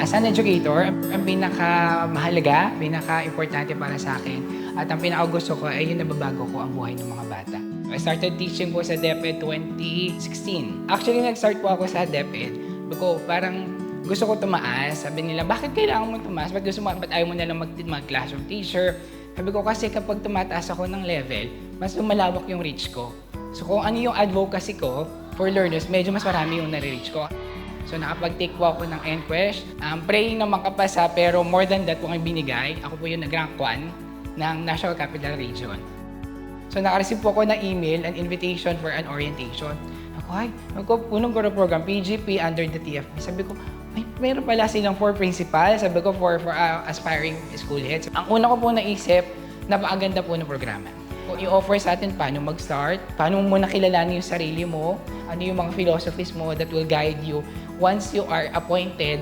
As an educator, ang pinakamahalaga, pinaka-importante para sa akin, at ang pinaka-gusto ko ay yung nababago ko ang buhay ng mga bata. I started teaching po sa DepEd 2016. Actually, nag-start po ako sa DepEd. Parang gusto ko tumaas. Sabi nila, bakit kailangan mo tumaas? Ba't ayaw mo nalang mag-classroom teacher? Sabi ko, kasi kapag tumataas ako ng level, mas lumalawak yung reach ko. So kung ano yung advocacy ko for learners, medyo mas marami yung nare-reach ko. So nakapag-take po ako ng NQuest. Praying na makapasa, pero more than that po ang binigay. Ako po yung nag-rank 1 ng National Capital Region. So naka-receive po ako ng email, an invitation for an orientation. Punong Guro Program, PGP under the TFB. Sabi ko, meron pala silang 4 principals. Sabi ko, for aspiring school heads. Ang una ko po naisip, napakaganda po ng programa. Kung i-offer sa atin paano mag-start, paano mo muna kilalanin yung sarili mo, ano yung mga philosophies mo that will guide you once you are appointed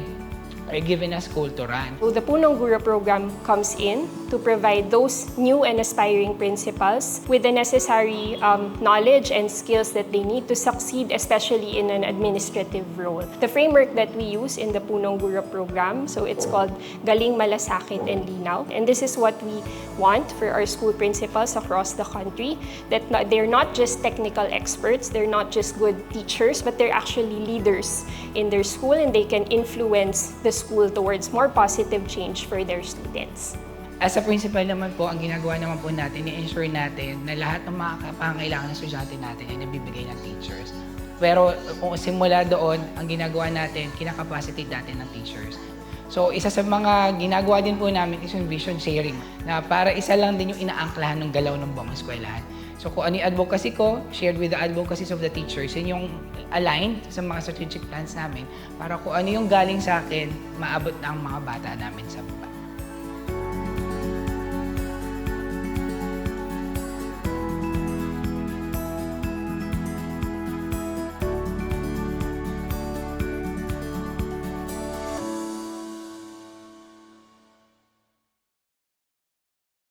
or given a school to run. So the Punong Guro program comes in to provide those new and aspiring principals with the necessary knowledge and skills that they need to succeed, especially in an administrative role. The framework that we use in the Punong Guro program, so it's called Galing, Malasakit, and Linaw. And this is what we want for our school principals across the country, that they're not just technical experts, they're not just good teachers, but they're actually leaders in their school, and they can influence the school towards more positive change for their students. As a principal naman po, ang ginagawa naman po natin, i-ensure natin na lahat ng mga pangangailangan ng estudyante natin ay nabibigay ng teachers. Pero kung simula doon, ang ginagawa natin, kinakapacitate natin ng teachers. So isa sa mga ginagawa din po namin is yung vision sharing, na para isa lang din yung inaangklahan ng galaw ng buong eskwelahan. So kung ano yung advocacy ko, shared with the advocacies of the teachers, yun yung aligned sa mga strategic plans namin para kung ano yung galing sa akin, maabot na ang mga bata namin sa baba.